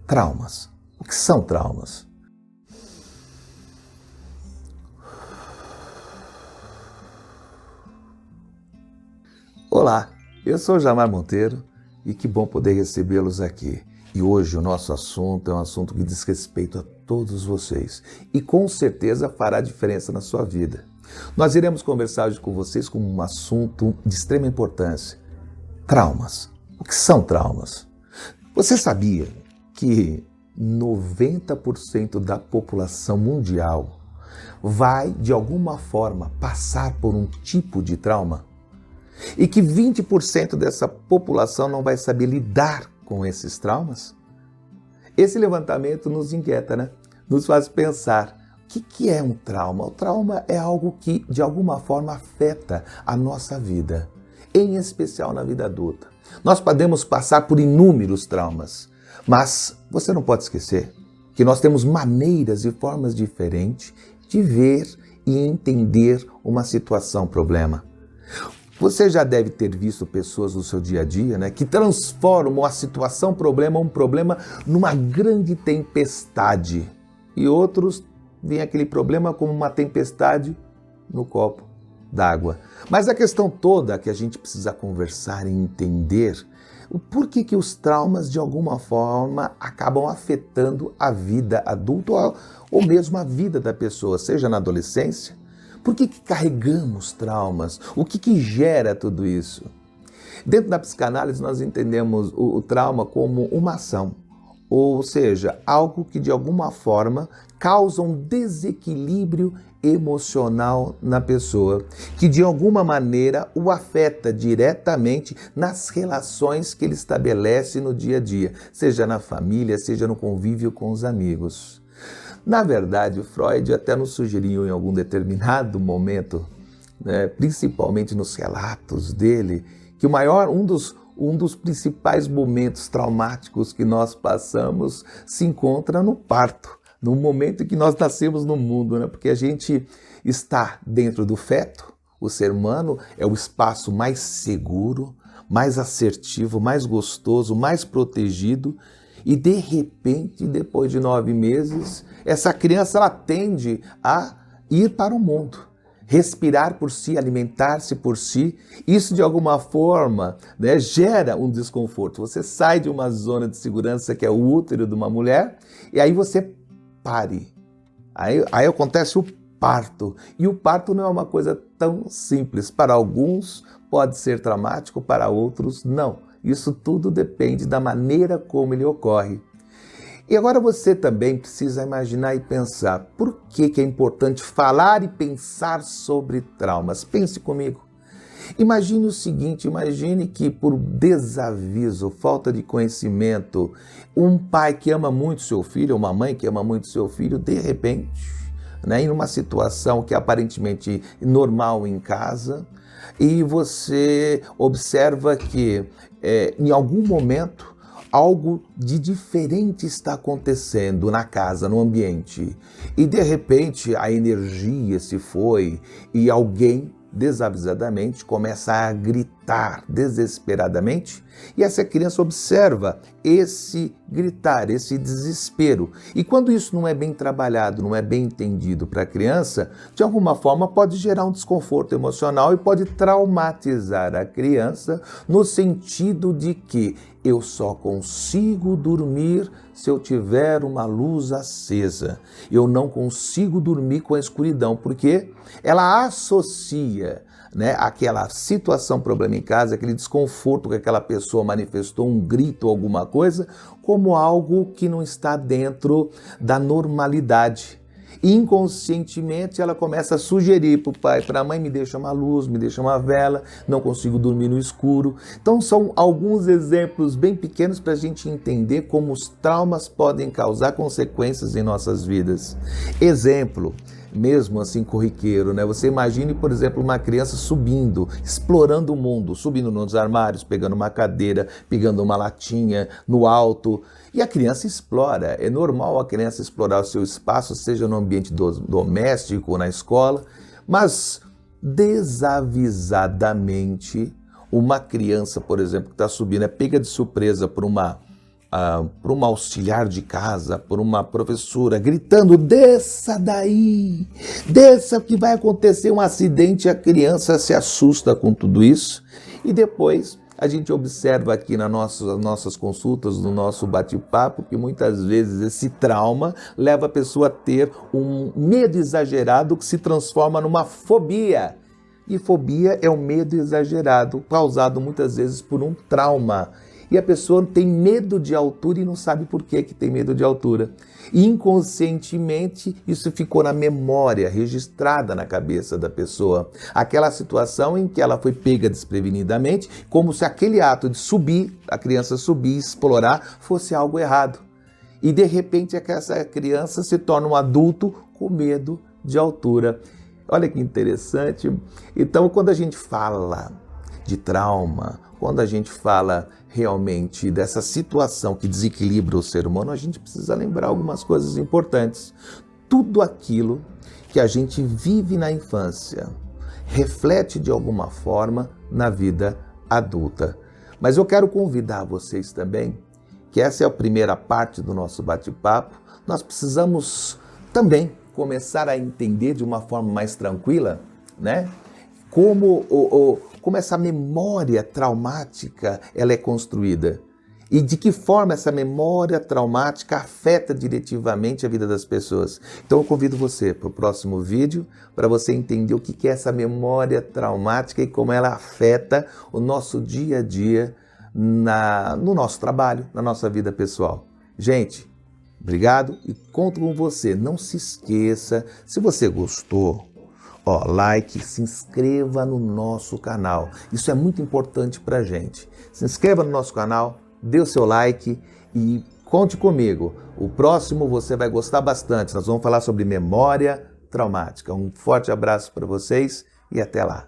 Traumas. O que são traumas? Olá, eu sou Jamar Monteiro e que bom poder recebê-los aqui. E hoje o nosso assunto é um assunto que diz respeito a todos vocês e com certeza fará diferença na sua vida. Nós iremos conversar hoje com vocês com um assunto de extrema importância. Traumas. O que são traumas? Você sabia que 90% da população mundial vai, de alguma forma, passar por um tipo de trauma? E que 20% dessa população não vai saber lidar com esses traumas? Esse levantamento nos inquieta, né? Nos faz pensar, o que é um trauma? O trauma é algo que, de alguma forma, afeta a nossa vida, em especial na vida adulta. Nós podemos passar por inúmeros traumas, mas você não pode esquecer que nós temos maneiras e formas diferentes de ver e entender uma situação, problema. Você já deve ter visto pessoas no seu dia a dia, né, que transformam a situação, um problema, numa grande tempestade. E outros veem aquele problema como uma tempestade no copo d'água. Mas a questão toda que a gente precisa conversar e entender o porquê que os traumas, de alguma forma, acabam afetando a vida adulta ou mesmo a vida da pessoa, seja na adolescência. Por que carregamos traumas? O que gera tudo isso? Dentro da psicanálise, nós entendemos o trauma como uma ação, ou seja, algo que de alguma forma causa um desequilíbrio emocional na pessoa, que de alguma maneira o afeta diretamente nas relações que ele estabelece no dia a dia, seja na família, seja no convívio com os amigos. Na verdade, Freud até nos sugeriu em algum determinado momento, né, principalmente nos relatos dele, que um dos principais momentos traumáticos que nós passamos se encontra no parto, no momento em que nós nascemos no mundo, né? Porque a gente está dentro do feto, o ser humano é o espaço mais seguro, mais assertivo, mais gostoso, mais protegido. E de repente, depois de 9 meses, essa criança ela tende a ir para o mundo, respirar por si, alimentar-se por si. Isso de alguma forma, né, gera um desconforto. Você sai de uma zona de segurança que é o útero de uma mulher e aí você pare. Aí acontece o parto. E o parto não é uma coisa tão simples. Para alguns pode ser traumático, para outros não. Isso tudo depende da maneira como ele ocorre. E agora você também precisa imaginar e pensar por que é importante falar e pensar sobre traumas. Pense comigo. Imagine o seguinte, imagine que por desaviso, falta de conhecimento, um pai que ama muito seu filho, uma mãe que ama muito seu filho, de repente, né, em uma situação que é aparentemente normal em casa, e você observa que em algum momento algo de diferente está acontecendo na casa, no ambiente. E de repente a energia se foi e alguém desavisadamente começa a gritar desesperadamente e essa criança observa esse gritar, esse desespero. E quando isso não é bem trabalhado, não é bem entendido para a criança, de alguma forma pode gerar um desconforto emocional e pode traumatizar a criança no sentido de que eu só consigo dormir se eu tiver uma luz acesa. Eu não consigo dormir com a escuridão, porque ela associa, né, aquela situação, problema em casa, aquele desconforto que aquela pessoa manifestou, um grito, alguma coisa, como algo que não está dentro da normalidade. Inconscientemente ela começa a sugerir para o pai, para a mãe, me deixa uma luz, me deixa uma vela, não consigo dormir no escuro. Então são alguns exemplos bem pequenos para a gente entender como os traumas podem causar consequências em nossas vidas. Exemplo, mesmo assim corriqueiro, né? Você imagine, por exemplo, uma criança subindo, explorando o mundo, subindo nos armários, pegando uma cadeira, pegando uma latinha no alto. E a criança explora. É normal a criança explorar o seu espaço, seja no ambiente doméstico ou na escola, mas desavisadamente, uma criança, por exemplo, que está subindo, é pega de surpresa por uma por uma auxiliar de casa, por uma professora, gritando: desça daí, desça que vai acontecer um acidente, a criança se assusta com tudo isso. E depois a gente observa aqui nas nossas consultas, no nosso bate-papo, que muitas vezes esse trauma leva a pessoa a ter um medo exagerado que se transforma numa fobia. E fobia é um medo exagerado, causado muitas vezes por um trauma. E a pessoa tem medo de altura e não sabe por que tem medo de altura. E inconscientemente isso ficou na memória, registrada na cabeça da pessoa. Aquela situação em que ela foi pega desprevenidamente, como se aquele ato de subir, a criança subir, explorar, fosse algo errado. E de repente essa criança se torna um adulto com medo de altura. Olha que interessante. Então, quando a gente fala de trauma, quando a gente fala realmente dessa situação que desequilibra o ser humano, a gente precisa lembrar algumas coisas importantes. Tudo aquilo que a gente vive na infância reflete de alguma forma na vida adulta. Mas eu quero convidar vocês também, que essa é a primeira parte do nosso bate-papo, nós precisamos também começar a entender de uma forma mais tranquila, né? Como essa memória traumática ela é construída e de que forma essa memória traumática afeta diretivamente a vida das pessoas. Então eu convido você para o próximo vídeo para você entender o que é essa memória traumática e como ela afeta o nosso dia a dia no nosso trabalho, na nossa vida pessoal. Gente, obrigado e conto com você. Não se esqueça, se você gostou, like, se inscreva no nosso canal. Isso é muito importante para a gente. Se inscreva no nosso canal, dê o seu like e conte comigo. O próximo você vai gostar bastante. Nós vamos falar sobre memória traumática. Um forte abraço para vocês e até lá.